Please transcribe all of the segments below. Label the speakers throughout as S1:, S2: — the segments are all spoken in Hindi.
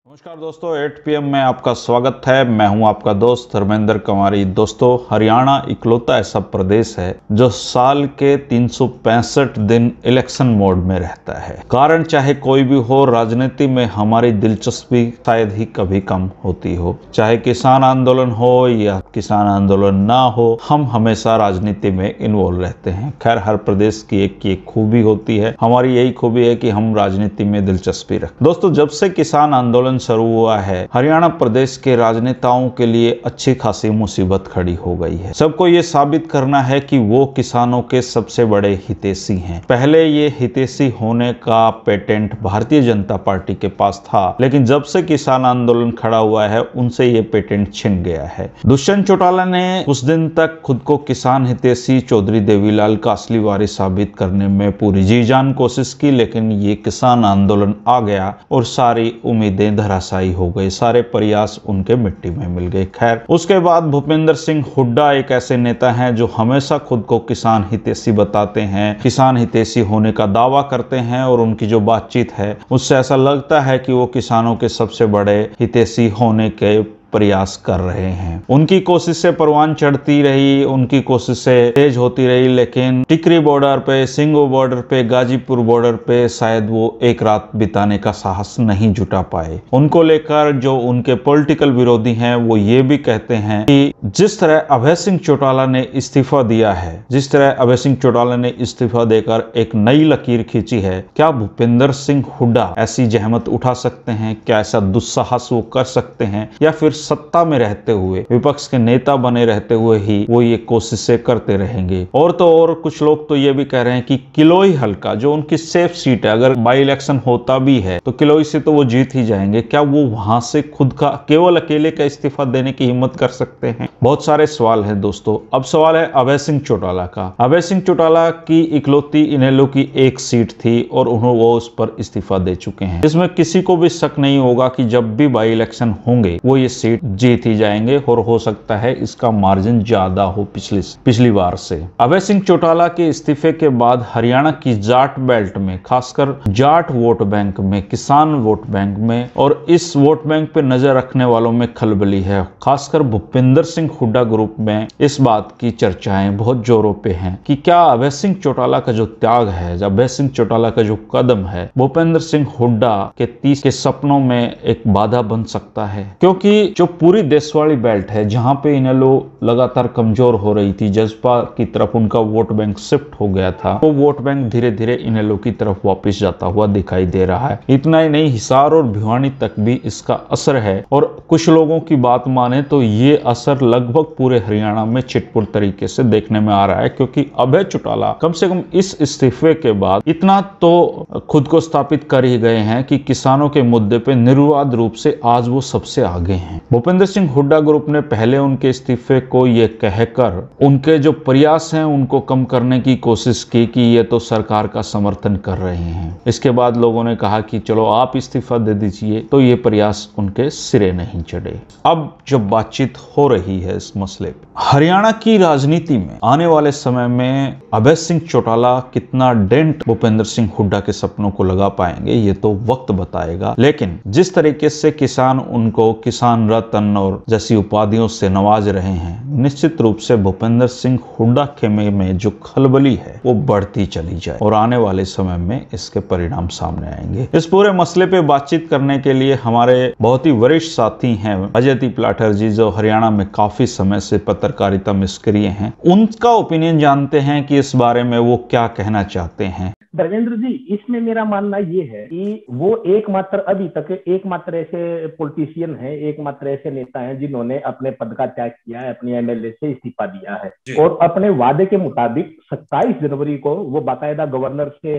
S1: नमस्कार दोस्तों, 8 PM में आपका स्वागत है। मैं हूं आपका दोस्त धर्मेंद्र कुमारी। दोस्तों, हरियाणा इकलौता ऐसा प्रदेश है जो साल के 365 दिन इलेक्शन मोड में रहता है। कारण चाहे कोई भी हो, राजनीति में हमारी दिलचस्पी शायद ही कभी कम होती हो। चाहे किसान आंदोलन हो या किसान आंदोलन ना हो, हम हमेशा राजनीति में इन्वॉल्व रहते हैं। खैर, हर प्रदेश की एक खूबी होती है। हमारी यही खूबी है कि हम राजनीति में दिलचस्पी रखते। दोस्तों, जब से किसान आंदोलन शुरू हुआ है, हरियाणा प्रदेश के राजनेताओं के लिए अच्छी खासी मुसीबत खड़ी हो गई है। सबको ये साबित करना है कि वो किसानों के सबसे बड़े हितैषी हैं। पहले ये हितैषी होने का पेटेंट भारतीय जनता पार्टी के पास था, लेकिन जब से किसान आंदोलन खड़ा हुआ है, उनसे ये पेटेंट छिन गया है। दुष्यंत चौटाला ने कुछ दिन तक खुद को किसान हितैषी चौधरी देवीलाल का असली वारिस साबित करने में पूरी जी जान कोशिश की, लेकिन ये किसान आंदोलन आ गया और सारी उम्मीदें धराशायी हो गई। सारे प्रयास उनके मिट्टी में मिल गए। खैर, उसके बाद भूपेंद्र सिंह हुड्डा एक ऐसे नेता हैं जो हमेशा खुद को किसान हितैषी बताते हैं, किसान हितैषी होने का दावा करते हैं, और उनकी जो बातचीत है उससे ऐसा लगता है कि वो किसानों के सबसे बड़े हितैषी होने के प्रयास कर रहे हैं। उनकी कोशिशें परवान चढ़ती रही, उनकी कोशिशें तेज होती रही, लेकिन टिकरी बॉर्डर पे, सिंगो बॉर्डर पे, गाजीपुर बॉर्डर पे शायद वो एक रात बिताने का साहस नहीं जुटा पाए। उनको लेकर जो उनके पॉलिटिकल विरोधी हैं वो ये भी कहते हैं कि जिस तरह अभय सिंह चौटाला ने इस्तीफा दिया है, जिस तरह अभय सिंह चौटाला ने इस्तीफा देकर एक नई लकीर खींची है, क्या भूपेंद्र सिंह हुड्डा ऐसी जहमत उठा सकते हैं? क्या ऐसा दुस्साहस वो कर सकते हैं, या फिर सत्ता में रहते हुए, विपक्ष के नेता बने रहते हुए ही वो ये कोशिशें करते रहेंगे? और तो और कुछ लोग तो ये भी कह रहे हैं कि किलोई हल्का जो उनकी सेफ सीट है, अगर बाई इलेक्शन होता भी है तो किलोई से तो वो जीत ही जाएंगे। क्या वो वहां से खुद का केवल अकेले का इस्तीफा देने की हिम्मत कर सकते हैं? बहुत सारे सवाल है दोस्तों। अब सवाल है अभय सिंह चौटाला का। अभय सिंह चौटाला की इकलौती इनेलो की एक सीट थी और उन्होंने वो उस पर इस्तीफा दे चुके हैं। इसमें किसी को भी शक नहीं होगा कि जब भी बाई इलेक्शन होंगे वो ये सीट जीत ही जाएंगे, और हो सकता है इसका मार्जिन ज्यादा हो पिछली बार से। अभय सिंह चौटाला के इस्तीफे के बाद हरियाणा की जाट बेल्ट में, खासकर जाट वोट बैंक में, किसान वोट बैंक में और इस वोट बैंक पे नजर रखने वालों में खलबली है। खासकर भूपेंद्र सिंह हुड्डा ग्रुप में इस बात की चर्चाएं बहुत जोरों पे हैं कि क्या अभय सिंह चौटाला का जो त्याग है, अभय सिंह चौटाला का जो कदम है, भूपेंद्र सिंह हुड्डा के 30 के सपनों में एक बाधा बन सकता है। क्योंकि जो पूरी देशवाड़ी बेल्ट है, जहां पे इनेलो लगातार कमजोर हो रही थी, जसपा की तरफ उनका वोट बैंक शिफ्ट हो गया था, वो वोट बैंक धीरे धीरे इनेलो की तरफ वापस जाता हुआ दिखाई दे रहा है। इतना ही नहीं, हिसार और भिवानी तक भी इसका असर है, और कुछ लोगों की बात माने तो ये असर लगभग पूरे हरियाणा में छिटपुट तरीके से देखने में आ रहा है। क्योंकि अभय चौटाला कम से कम इस इस्तीफे के बाद इतना तो खुद को स्थापित कर ही गए हैं कि किसानों के मुद्दे पे निर्विवाद रूप से आज वो सबसे आगे हैं। भूपेंद्र सिंह हुड्डा ग्रुप ने पहले उनके इस्तीफे को ये कहकर उनके जो प्रयास हैं उनको कम करने की कोशिश की कि ये तो सरकार का समर्थन कर रहे हैं। इसके बाद लोगों ने कहा कि चलो आप इस्तीफा दे दीजिए, तो ये प्रयास उनके सिरे नहीं चढ़े। अब जब बातचीत हो रही है इस मसले पे, हरियाणा की राजनीति में आने वाले समय में अभय सिंह चौटाला कितना डेंट भूपेंद्र सिंह हुड्डा के सपनों को लगा पाएंगे, ये तो वक्त बताएगा। लेकिन जिस तरीके से किसान उनको किसान रत्न और जैसी उपाधियों से नवाज रहे हैं, निश्चित रूप से भूपेंद्र सिंह हुड्डा खेमे में जो खलबली है वो बढ़ती चली जाए, और आने वाले समय में इसके परिणाम सामने आएंगे। इस पूरे मसले पे बातचीत करने के लिए हमारे बहुत ही वरिष्ठ साथी हैं अजय तिपलाठर जी, जो हरियाणा में काफी समय से पत्रकारिता में सक्रिय हैं। उनका ओपिनियन जानते हैं कि इस बारे में वो क्या कहना चाहते हैं।
S2: धर्मेंद्र जी, इसमें मेरा मानना ये है कि वो अभी तक एकमात्र ऐसे पॉलिटिशियन है, एकमात्र ऐसे नेता हैं जिन्होंने अपने पद का त्याग किया है, अपनी एमएलए से इस्तीफा दिया है, और अपने वादे के मुताबिक 27 जनवरी को वो बाकायदा गवर्नर से,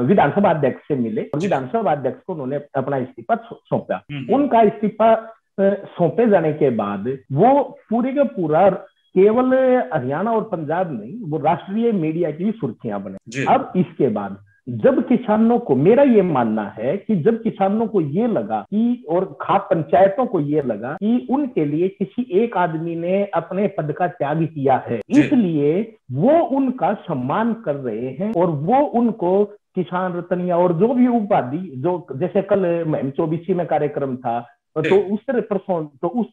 S2: विधानसभा अध्यक्ष से मिले, और विधानसभा अध्यक्ष को उन्होंने अपना इस्तीफा सौंपा। उनका इस्तीफा सौंपे जाने के बाद वो पूरे का पूरा केवल हरियाणा और पंजाब नहीं, वो राष्ट्रीय मीडिया की भी सुर्खियां बने। अब इसके बाद जब किसानों को, मेरा ये मानना है कि जब किसानों को ये लगा कि, और खास पंचायतों को ये लगा कि उनके लिए किसी एक आदमी ने अपने पद का त्याग किया है, इसलिए वो उनका सम्मान कर रहे हैं और वो उनको किसान रत्न या और जो भी उपाधि, जो जैसे कल मुहिम 24 में कार्यक्रम था, तो उस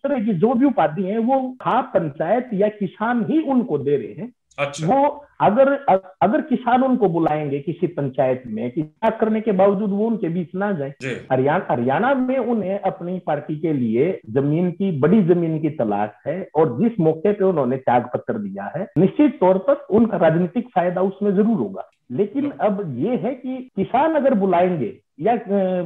S2: तरह की जो भी उपाधि है वो खाप पंचायत या किसान ही उनको दे रहे हैं।
S3: अच्छा।
S2: वो अगर किसान उनको बुलाएंगे किसी पंचायत में, कि क्या करने के बावजूद वो उनके बीच ना जाए। हरियाणा में उन्हें अपनी पार्टी के लिए बड़ी जमीन की तलाश है, और जिस मौके पे उन्होंने त्याग पत्र दिया है, निश्चित तौर पर उनका राजनीतिक फायदा उसमें जरूर होगा। लेकिन अब ये है कि किसान अगर बुलाएंगे या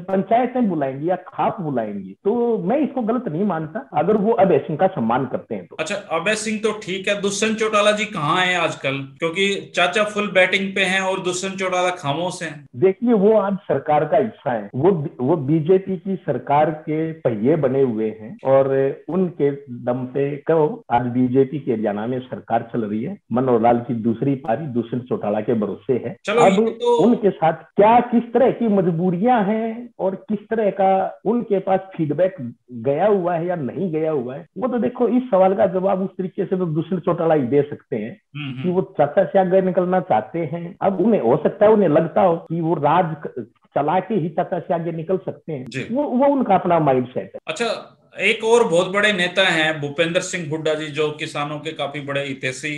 S2: पंचायतें बुलाएंगी या खाप बुलाएंगी, तो मैं इसको गलत नहीं मानता, अगर वो अभय सिंह का सम्मान करते हैं तो।
S3: अच्छा, अभय सिंह तो ठीक है, दुष्यंत चौटाला जी कहाँ हैं आजकल? क्योंकि चाचा फुल बैटिंग पे हैं और दुष्यंत चौटाला खामोश हैं।
S2: देखिए, वो आज सरकार का हिस्सा है, वो बीजेपी की सरकार के पहिए बने हुए हैं, और उनके दम पे कहो आज बीजेपी के हरियाणा में सरकार चल रही है। मनोहर लाल की दूसरी पारी दुष्यंत चौटाला के भरोसे है। अब उनके साथ क्या किस तरह की मजबूरियां हैं और किस तरह का उनके पास फीडबैक गया हुआ है या नहीं गया हुआ है, वो तो देखो, इस सवाल का जवाब उस तरीके से तो दुष्यंत चौटाला ही दे सकते हैं कि वो चाचा से आगे निकलना चाहते हैं। अब उन्हें हो सकता है, उन्हें लगता हो कि वो राज चला के ही चाचा से आगे निकल सकते हैं, वो उनका अपना माइंड सेट है।
S3: अच्छा, एक और बहुत बड़े नेता हैं भूपेंद्र सिंह हुड्डा जी, जो किसानों के काफी बड़े हितैषी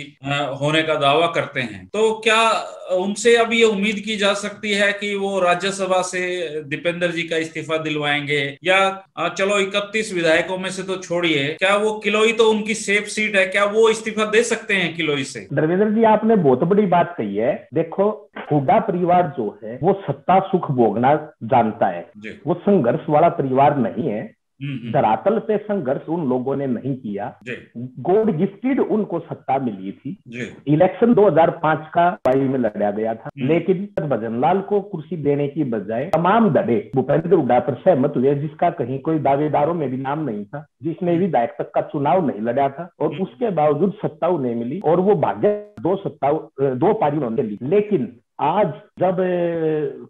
S3: होने का दावा करते हैं। तो क्या उनसे अब ये उम्मीद की जा सकती है कि वो राज्यसभा से दीपेंद्र जी का इस्तीफा दिलवाएंगे, या चलो 31 विधायकों में से तो छोड़िए, क्या वो किलोई तो उनकी सेफ सीट है, क्या वो इस्तीफा दे सकते हैं किलोई से?
S2: धर्मेंद्र जी, आपने बहुत बड़ी बात कही है। देखो, हुड्डा परिवार जो है वो सत्ता सुख भोगना जानता है, वो संघर्ष वाला परिवार नहीं है। धरातल पे संघर्ष उन लोगों ने नहीं किया। गॉड गिफ्टेड उनको सत्ता मिली थी। इलेक्शन 2005 का पाई में लड़ा गया था, लेकिन भजनलाल को कुर्सी देने की बजाय तमाम धड़े भूपेंद्र हुड्डा पर सहमत हुए, जिसका कहीं कोई दावेदारों में भी नाम नहीं था, जिसने विधायक तक का चुनाव नहीं लड़ा था, और उसके बावजूद सत्ता उन्हें मिली, और वो भाग्य दो पारी उन्होंने ली। लेकिन आज जब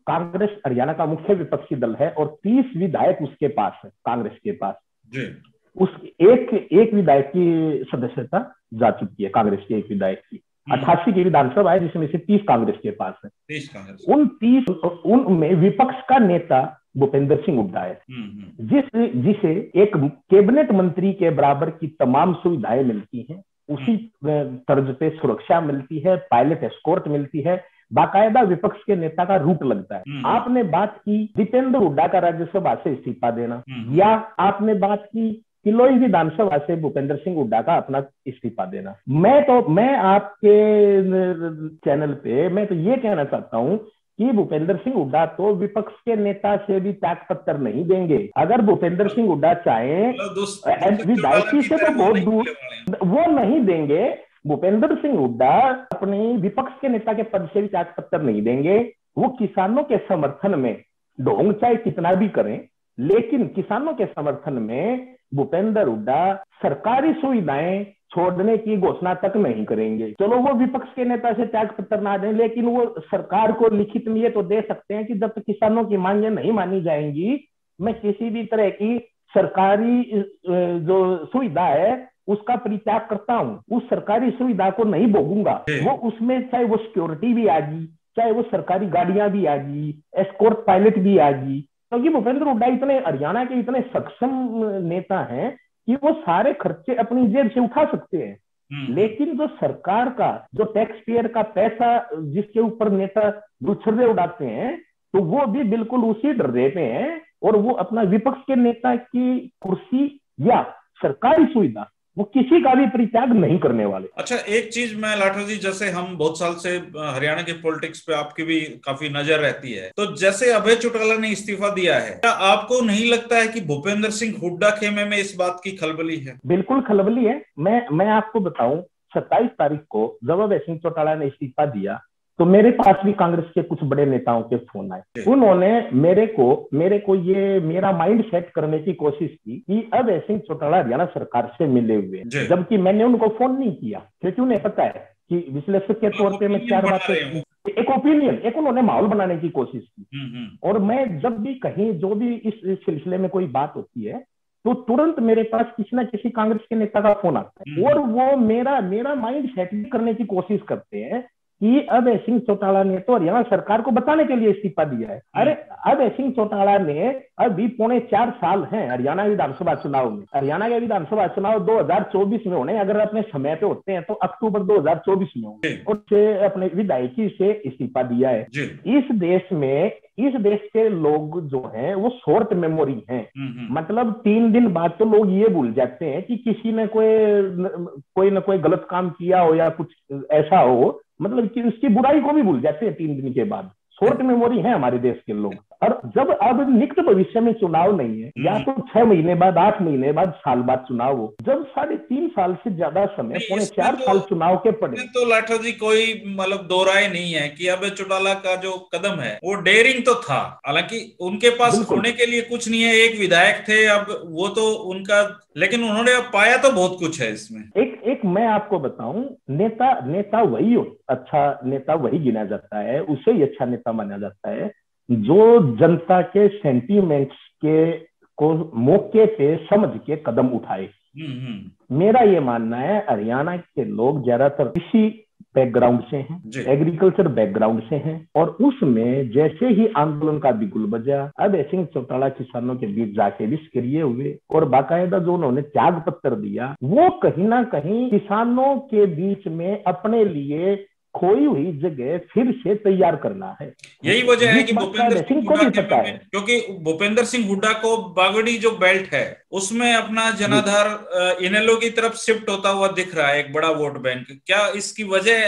S2: कांग्रेस हरियाणा का मुख्य विपक्षी दल है और 30 विधायक उसके पास है, कांग्रेस के पास उस एक विधायक की सदस्यता जा चुकी है, कांग्रेस के एक विधायक की 88 की विधानसभा है, जिसमें से 30 कांग्रेस के पास है। उनमें विपक्ष का नेता भूपेंद्र सिंह हुड्डा है, जिसे एक कैबिनेट मंत्री के बराबर की तमाम सुविधाएं मिलती हैं, उसी तर्ज पे सुरक्षा मिलती है, पायलट एस्कॉर्ट मिलती है, बाकायदा विपक्ष के नेता का रूट लगता है। आपने बात की दीपेंद्र हुड्डा का राज्यसभा से इस्तीफा देना, या आपने बात की किलोई विधानसभा से भूपेंद्र सिंह हुड्डा का अपना इस्तीफा देना। मैं आपके चैनल पे मैं तो ये कहना चाहता हूं कि भूपेंद्र सिंह हुड्डा तो विपक्ष के नेता से भी त्याग पत्र नहीं देंगे। अगर भूपेंद्र सिंह हुड्डा चाहें विधायकी से तो बहुत दूर, वो नहीं देंगे। भूपेंद्र सिंह हुड्डा अपने विपक्ष के नेता के पद से भी त्याग पत्र नहीं देंगे। वो किसानों के समर्थन में ढोंग चाहे कितना भी करें, लेकिन किसानों के समर्थन में भूपेंद्र हुड्डा सरकारी सुविधाएं छोड़ने की घोषणा तक नहीं करेंगे। चलो, वो विपक्ष के नेता से त्याग पत्र ना दें, लेकिन वो सरकार को लिखित में ये तो दे सकते हैं कि जब तक किसानों की मांगें नहीं मानी जाएंगी, मैं किसी भी तरह की सरकारी जो सुविधा है उसका परित्याग करता हूं, उस सरकारी सुविधा को नहीं भोगूंगा। वो उसमें चाहे वो सिक्योरिटी भी आ गई, चाहे वो सरकारी गाड़ियां भी आ गई, एस्कॉर्ट पायलट भी आ गई, क्योंकि भूपेंद्र हुड्डा इतने हरियाणा के इतने सक्षम नेता हैं कि वो सारे खर्चे अपनी जेब से उठा सकते हैं। लेकिन जो सरकार का, जो टैक्स पेयर का पैसा जिसके ऊपर नेता गुच्छर्रे उड़ाते हैं, तो वो भी बिल्कुल उसी डर्रे पे हैं, और वो अपना विपक्ष के नेता की कुर्सी या सरकारी सुविधा वो किसी का भी परित्याग नहीं करने वाले।
S3: अच्छा, एक चीज मैं लाठर जी, जैसे हम बहुत साल से हरियाणा के पॉलिटिक्स पे आपकी भी काफी नजर रहती है, तो जैसे अभय चौटाला ने इस्तीफा दिया है, क्या आपको नहीं लगता है कि भूपेंद्र सिंह हुड्डा खेमे में इस बात की खलबली है?
S2: बिल्कुल खलबली है। मैं आपको बताऊं, 27 तारीख को जब अभय सिंह चौटाला ने इस्तीफा दिया तो मेरे पास भी कांग्रेस के कुछ बड़े नेताओं के फोन आए। उन्होंने मेरे को ये मेरा माइंड सेट करने की कोशिश की कि अभय सिंह चौटाला हरियाणा सरकार से मिले हुए, जबकि मैंने उनको फोन नहीं किया, क्योंकि उन्हें पता है कि विश्लेषक के तौर पे मैं 4 बातें, एक ओपिनियन, एक उन्होंने माहौल बनाने की कोशिश की। और मैं जब भी कहीं जो भी इस सिलसिले में कोई बात होती है तो तुरंत मेरे पास किसी ना किसी कांग्रेस के नेता का फोन आता है, और वो मेरा माइंड सेट करने की कोशिश करते हैं कि अभय सिंह चौटाला ने तो हरियाणा सरकार को बताने के लिए इस्तीफा दिया है। अरे अभय सिंह चौटाला ने अभी 3.25 साल हैं हरियाणा विधानसभा चुनाव में। हरियाणा के विधानसभा चुनाव 2024 में होने, अगर अपने समय पे होते हैं तो अक्टूबर 2024 में होंगे, और से अपने विधायकी से इस्तीफा दिया है। इस देश के लोग जो हैं वो शॉर्ट मेमोरी हैं। मतलब 3 दिन बाद तो लोग ये भूल जाते हैं कि किसी ने कोई न कोई गलत काम किया हो या कुछ ऐसा हो, मतलब कि उसकी बुराई को भी भूल जाते हैं 3 दिन के बाद। शॉर्ट मेमोरी है हमारे देश के लोग। और जब अब निकट भविष्य में चुनाव नहीं है, या तो 6 महीने बाद, 8 महीने बाद, साल बाद चुनाव हो, जब 3.5 साल से ज्यादा समय, 4.25 साल चुनाव के पड़े,
S3: तो लाठा जी कोई मतलब दो राय नहीं है कि अभय चौटाला का जो कदम है वो डेयरिंग तो था। हालांकि उनके पास होने के लिए कुछ नहीं है, एक विधायक थे, अब वो तो उनका, लेकिन उन्होंने अब पाया तो बहुत कुछ है इसमें।
S2: एक मैं आपको बताऊं, नेता वही अच्छा नेता वही गिना जाता है, उसे ही अच्छा नेता माना जाता है जो जनता के सेंटीमेंट्स को मौके पे समझ के कदम उठाए। मेरा ये मानना है हरियाणा के लोग ज्यादातर इसी बैकग्राउंड से हैं, एग्रीकल्चर बैकग्राउंड से हैं, और उसमें जैसे ही आंदोलन का बिगुल बजा, अभय सिंह चौटाला किसानों के बीच जाके भी सक्रिय हुए, और बाकायदा जो उन्होंने त्याग पत्र दिया, वो कहीं ना कहीं किसानों के बीच में अपने लिए खोई हुई जगह फिर से तैयार करना है।
S3: यही वजह है कि भूपेंद्र सिंह हुड्डा के पता है, क्योंकि भूपेंद्र सिंह हुड्डा को बागड़ी जो बेल्ट है उसमें अपना जनाधार इनेलो की तरफ शिफ्ट होता हुआ दिख रहा है, एक बड़ा वोट बैंक। क्या इसकी वजह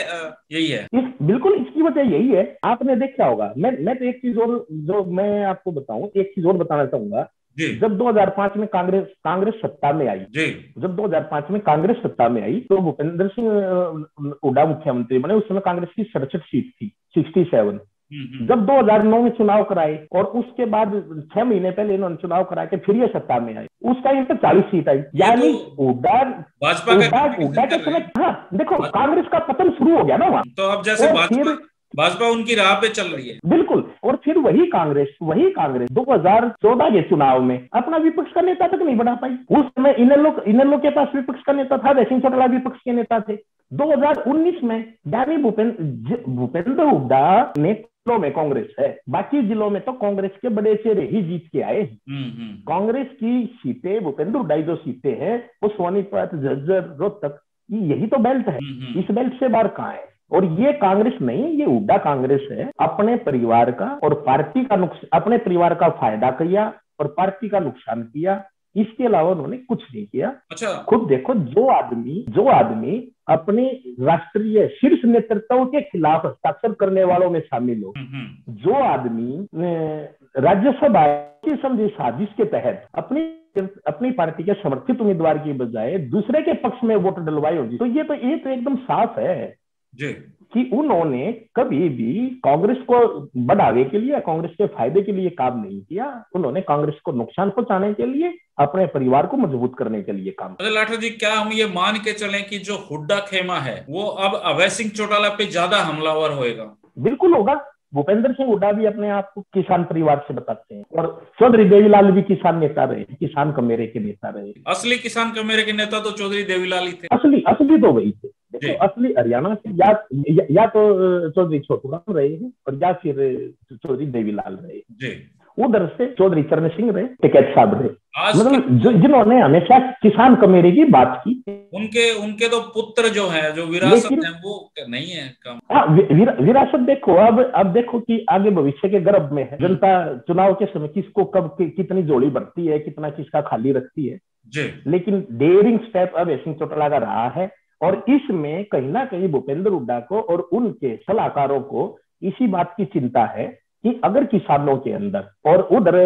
S3: यही है?
S2: बिल्कुल इसकी वजह यही है। आपने देखा होगा, मैं तो एक चीज और जो मैं आपको बताऊं, एक चीज और बताना चाहूंगा। जब 2005 में कांग्रेस सत्ता में आई, जब 2005 में कांग्रेस सत्ता में आई तो भूपेंद्र सिंह हुड्डा मुख्यमंत्री बने। उस समय कांग्रेस की 67 सीट थी, 67। जब 2009 में चुनाव कराए और उसके बाद 6 महीने पहले इन्होंने चुनाव करा के फिर ये सत्ता में आए, उस टाइम पे 40 सीट आई। यानी हुड्डा के समय, हाँ देखो कांग्रेस का पतन शुरू हो गया ना वहां।
S3: तो अब जैसे भाजपा उनकी राह पे चल रही है।
S2: बिल्कुल। और फिर वही कांग्रेस 2014 के चुनाव में अपना विपक्ष का नेता तक नहीं बना पाई। उस समय इनेलो के पास विपक्ष का नेता था, अभय सिंह चौटाला विपक्ष के नेता थे। 2019 में यानी भूपेंद्र हुड्डा ने में कांग्रेस है, बाकी जिलों में तो कांग्रेस के बड़े चेहरे ही जीत के आए। कांग्रेस की सीटें, भूपेंद्र हुड्डा जो सीटें हैं वो सोनीपत, झज्जर, रोहतक, यही तो बेल्ट है। इस बेल्ट से बाहर कहाँ है? और ये कांग्रेस नहीं, ये हुड्डा कांग्रेस है। अपने परिवार का और पार्टी का अपने परिवार का फायदा किया और पार्टी का नुकसान किया, इसके अलावा उन्होंने कुछ नहीं किया।
S3: अच्छा, खुद
S2: देखो, जो आदमी अपने राष्ट्रीय शीर्ष नेतृत्व के खिलाफ हस्ताक्षर करने वालों में शामिल हो, जो आदमी राज्यसभा की समझी साजिश के तहत अपनी पार्टी के समर्थित उम्मीदवार की बजाय दूसरे के पक्ष में वोट डलवाई होगी, तो ये तो एकदम साफ है कि उन्होंने कभी भी कांग्रेस को बढ़ावे के लिए, कांग्रेस के फायदे के लिए काम नहीं किया। उन्होंने कांग्रेस को नुकसान पहुंचाने के लिए, अपने परिवार को मजबूत करने के लिए काम किया।
S3: लाठा जी, क्या हम ये मान के चलें कि जो हुड्डा खेमा है वो अब अभय सिंह चौटाला पे ज्यादा हमलावर होएगा?
S2: बिल्कुल होगा। भूपेंद्र सिंह हुड्डा भी अपने आप को किसान परिवार से बताते हैं, और चौधरी देवीलाल भी किसान नेता रहे, किसान कमेरे के नेता रहे।
S3: असली किसान कमेरे के नेता तो चौधरी देवीलाल ही थे।
S2: असली तो वही थे। देखो, असली हरियाणा से या तो चौधरी छोटूराम रहे हैं और या फिर चौधरी देवीलाल रहे। उधर से चौधरी चरण सिंह रहे, टिकैत साहब रहे, मतलब जिन्होंने हमेशा किसान कमेरे की बात की।
S3: उनके तो पुत्र जो है, जो विरासत है, वो नहीं है कम।
S2: विरासत देखो, अब देखो कि आगे भविष्य के गर्भ में है। जनता चुनाव के समय किसको कब कितनी जोड़ी भरती है, कितना किसका खाली रखती है। लेकिन डेयरिंग स्टेप अब सिंह चौटाला का रहा है, और इसमें कहीं ना कहीं भूपेंद्र हुड्डा को और उनके सलाहकारों को इसी बात की चिंता है कि अगर किसानों के अंदर और उधर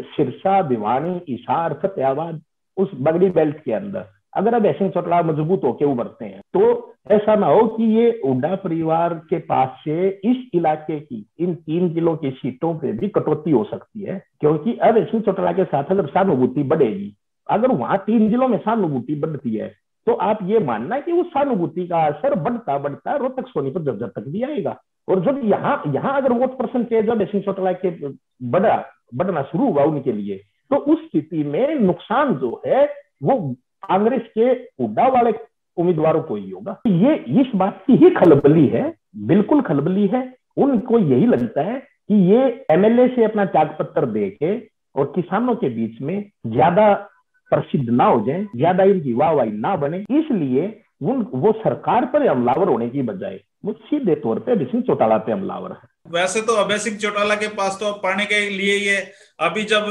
S2: सिरसा, भिवानी, हिसार, फतेहाबाद, उस बगड़ी बेल्ट के अंदर अगर अब सिंह चौटाला मजबूत होकर उभरते हैं, तो ऐसा ना हो कि ये हुड्डा परिवार के पास से इस इलाके की इन 3 जिलों की सीटों पे भी कटौती हो सकती है। क्योंकि अब सिंह चौटाला के साथ अगर सहानुभूति बढ़ेगी, अगर वहां 3 जिलों में सहानुभूति बढ़ती है, तो आप ये मानना कि उस सहानुभूति का असर बढ़ता बढ़ता रोहतक, सोनीपत, झज्जर तक भी आएगा। और जब यहाँ अगर वोट परसेंटेज अब सिंह चौटाला के बढ़ना शुरू हुआ उनके लिए, तो उस स्थिति में नुकसान जो है वो कांग्रेस के हुड्डा वाले उम्मीदवारों को ही होगा। ये इस बात की ही खलबली है, बिल्कुल खलबली है। उनको यही लगता है कि ये एमएलए से अपना त्याग पत्र दे के और किसानों के बीच में ज्यादा प्रसिद्ध ना हो जाए, ज्यादा इनकी वाहवाही ना बने, इसलिए वो सरकार पर हमलावर होने की बजाय वो सीधे तौर पे अभय सिंह चौटाला पे हमलावर है।
S3: वैसे तो अभय सिंह चौटाला के पास तो अब पाने के लिए ये अभी जब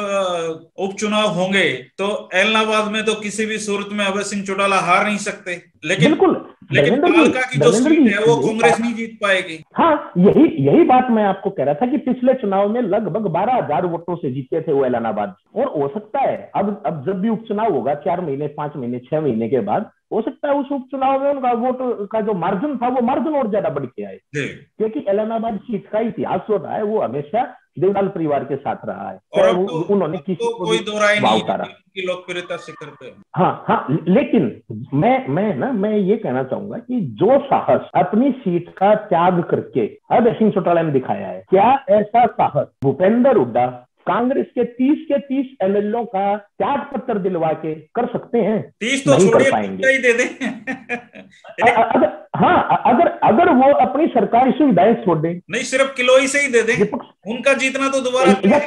S3: उपचुनाव होंगे तो इलाहाबाद में तो किसी भी सूरत में अभय सिंह चौटाला हार नहीं सकते, लेकिन कालका की जो सीट है वो कांग्रेस नहीं जीत पाएगी।
S2: हाँ, यही बात मैं आपको कह रहा था कि पिछले चुनाव में लगभग 12,000 वोटों से जीते थे वो इलाहाबाद, और हो सकता है अब जब भी उपचुनाव होगा 4 महीने 5 महीने 6 महीने के बाद, हो सकता है उस उपचुनाव में उनका वोट का जो मार्जिन था वो मार्जिन और ज्यादा बढ़ के आए, क्योंकि इलाहाबाद सीट का इतिहास जो रहा है वो हमेशा देवलाल परिवार के साथ रहा है,
S3: और अब तो,
S2: उन्होंने किसी
S3: तो
S2: को
S3: कोई दो राय नहीं
S2: उतारा
S3: की लोकप्रियता शिखर पे।
S2: हाँ, लेकिन मैं ये कहना चाहूंगा कि जो साहस अपनी सीट का त्याग करके अभय सिंह चौटाला ने दिखाया है, क्या ऐसा साहस भूपेंद्र हुड्डा कांग्रेस के 30 एमएलओ का त्याग पत्र दिलवा के कर सकते हैं?
S3: 30 तो
S2: नहीं कर
S3: छोड़िए,
S2: पाएंगे।
S3: ही दे दें।
S2: अगर वो अपनी सरकारी सुविधाएं छोड़ दें,
S3: नहीं सिर्फ किलोई से ही दे दें, उनका जीतना तो दोबारा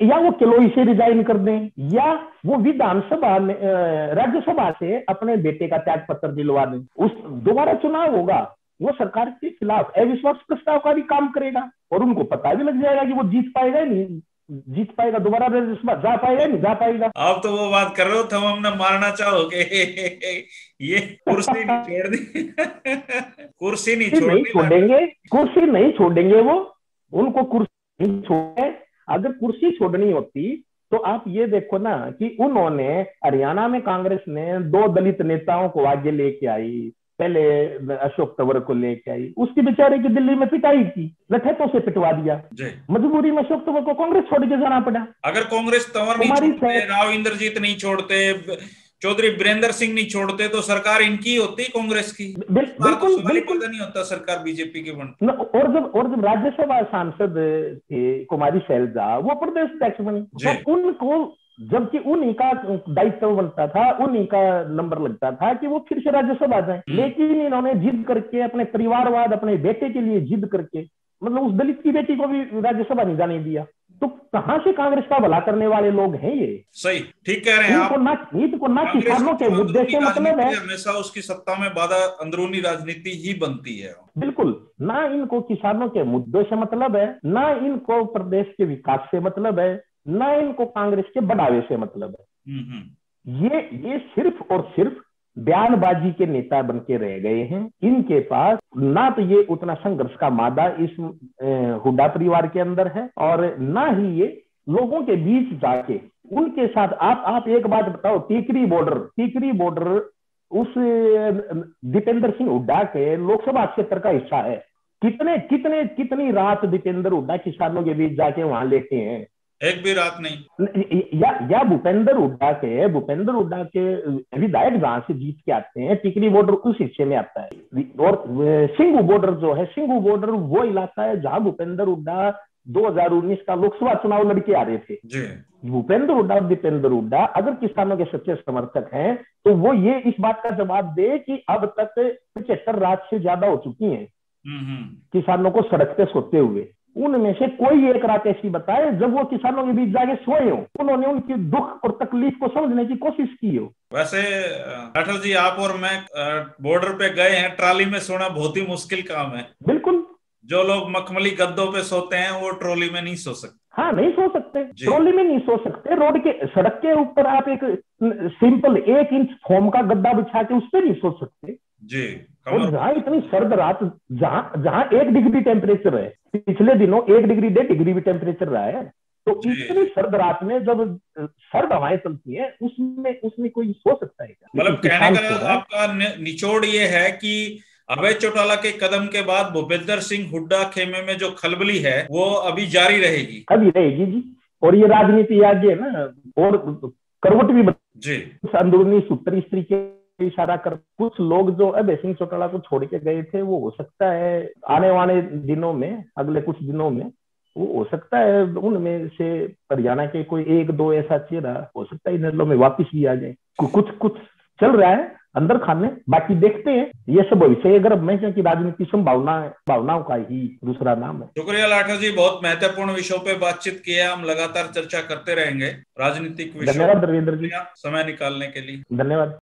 S2: या वो किलोई से रिजाइन कर दें, या वो विधानसभा में राज्यसभा से अपने बेटे का त्याग पत्र दिलवा दें। उस दोबारा चुनाव होगा, वो सरकार के खिलाफ अविश्वास प्रस्ताव का भी काम करेगा, और उनको पता भी लग जाएगा कि वो जीत पाएगा नहीं जीत पाएगा, दोबारा राज्यसभा जा पाएगा नहीं जा पाएगा।
S3: आप तो वो बात कर रहे हो, तुम हमने मारना चाहोगे ये कुर्सी नहीं छोड़नी कुर्सी नहीं
S2: छोड़ेंगे, कुर्सी नहीं छोड़ेंगे, वो उनको कुर्सी नहीं छोड़े। अगर कुर्सी छोड़नी होती तो आप ये देखो ना कि उन्होंने हरियाणा में कांग्रेस ने 2 दलित नेताओं को आगे लेके आई, पहले अशोक तंवर को लेके आई, उसकी बेचारे की दिल्ली में पिटाई की, लठैतों से पिटवा दिया, मजबूरी में अशोक तंवर को कांग्रेस छोड़ के जाना पड़ा।
S3: अगर कांग्रेस तंवर नहीं छोड़ते, राव इंद्रजीत नहीं छोड़ते, चौधरी वीरेंद्र सिंह नहीं छोड़ते, तो सरकार इनकी होती कांग्रेस की।
S2: बिल्कुल
S3: नहीं होता सरकार बीजेपी की बनती।
S2: और जब राज्यसभा सांसद थे कुमारी शैलजा, वो प्रदेश अध्यक्ष बनी, तो उनको जबकि उन्हीं का दायित्व बनता था, उन्हीं का नंबर लगता था कि वो फिर से राज्यसभा जाए, लेकिन इन्होंने जिद करके अपने परिवारवाद, अपने बेटे के लिए जिद करके, मतलब उस दलित की बेटी को भी राज्यसभा नहीं जाने दिया। तो कहां से कांग्रेस का भला करने वाले लोग हैं ये?
S3: सही, ठीक कह रहे हैं आप।
S2: इनको ना किसानों के मुद्दे से मतलब है,
S3: हमेशा उसकी सत्ता में बाधा अंदरूनी राजनीति ही बनती है। बिल्कुल,
S2: ना इनको किसानों के मुद्दों से मतलब है, ना इनको प्रदेश के विकास से मतलब है, ना इनको कांग्रेस के बढ़ावे से मतलब है। ये सिर्फ और सिर्फ बयानबाजी के नेता बन के रह गए हैं। इनके पास ना तो ये उतना संघर्ष का मादा इस हुड्डा परिवार के अंदर है, और ना ही ये लोगों के बीच जाके उनके साथ आप एक बात बताओ, टीकरी बॉर्डर उस दीपेंद्र सिंह हुड्डा के लोकसभा क्षेत्र का हिस्सा है। कितनी रात दीपेंद्र हुड्डा किसानों के बीच जाके वहां लेटे हैं?
S3: एक भी रात नहीं।
S2: या भूपेंद्र हुड्डा के विधायक जहां से जीत के आते हैं, टिकरी बॉर्डर उस हिस्से में आता है, और सिंघू बॉर्डर जो है, सिंघू बॉर्डर वो इलाका है जहां भूपेंद्र हुड्डा 2019 का लोकसभा चुनाव लड़के आ रहे थे। भूपेंद्र हुड्डा और दीपेंद्र हुड्डा अगर किसानों के सच्चे समर्थक हैं तो वो ये इस बात का जवाब दे कि अब तक 75 रात से ज्यादा हो चुकी है किसानों को सड़क पे सोते हुए। उनमें से कोई एक रात ऐसी बताए जब वो किसानों के बीच जाके सोए हो, उन्होंने उनकी दुख और तकलीफ को समझने की कोशिश की हो।
S3: वैसे अटल जी, आप और मैं बॉर्डर पे गए हैं, ट्रॉली में सोना बहुत ही मुश्किल काम है।
S2: बिल्कुल,
S3: जो लोग मखमली गद्दों पे सोते हैं वो ट्रॉली में नहीं सो सकते।
S2: हाँ, नहीं सो सकते, ट्रॉली में नहीं सो सकते। रोड के सड़क के ऊपर आप एक सिंपल 1 इंच फोम का गद्दा बिछा के उस पर नहीं सो सकते
S3: जी।
S2: और जहाँ इतनी सर्द रात, जहाँ 1 डिग्री टेम्परेचर है, पिछले दिनों 1 डिग्री 1.5 डिग्री भी टेम्परेचर रहा है, तो इतनी सर्द रात में जब सर्द हवाएं चलती है उसमें कोई सो सकता है क्या?
S3: मतलब कहने का आपका निचोड़ ये है कि अभय चौटाला के कदम के बाद भूपेंद्र सिंह हुड्डा खेमे में जो खलबली है वो अभी जारी रहेगी
S2: जी। और ये राजनीति आगे है ना, और करवट भी
S3: जी
S2: अंदरूनी सूत्र इस तरीके इशारा कर, कुछ लोग जो अभय सिंह चौटाला को छोड़ के गए थे वो हो सकता है आने वाले दिनों में, अगले कुछ दिनों में, वो हो सकता है उनमें से हरियाणा के कोई 1-2 ऐसा चेहरा हो सकता है इन में वापिस भी आ जाए। कुछ चल रहा है, अंदर खाने, बाकी देखते हैं। ये सब भविष्य गर्भ में, क्योंकि राजनीति भावनाओं का ही दूसरा नाम है।
S3: शुक्रिया लाठा जी, बहुत महत्वपूर्ण विषयों पे बातचीत की है, हम लगातार चर्चा करते रहेंगे राजनीतिक विषयों।
S2: धन्यवाद रविंद्र जी,
S3: समय निकालने के लिए
S2: धन्यवाद।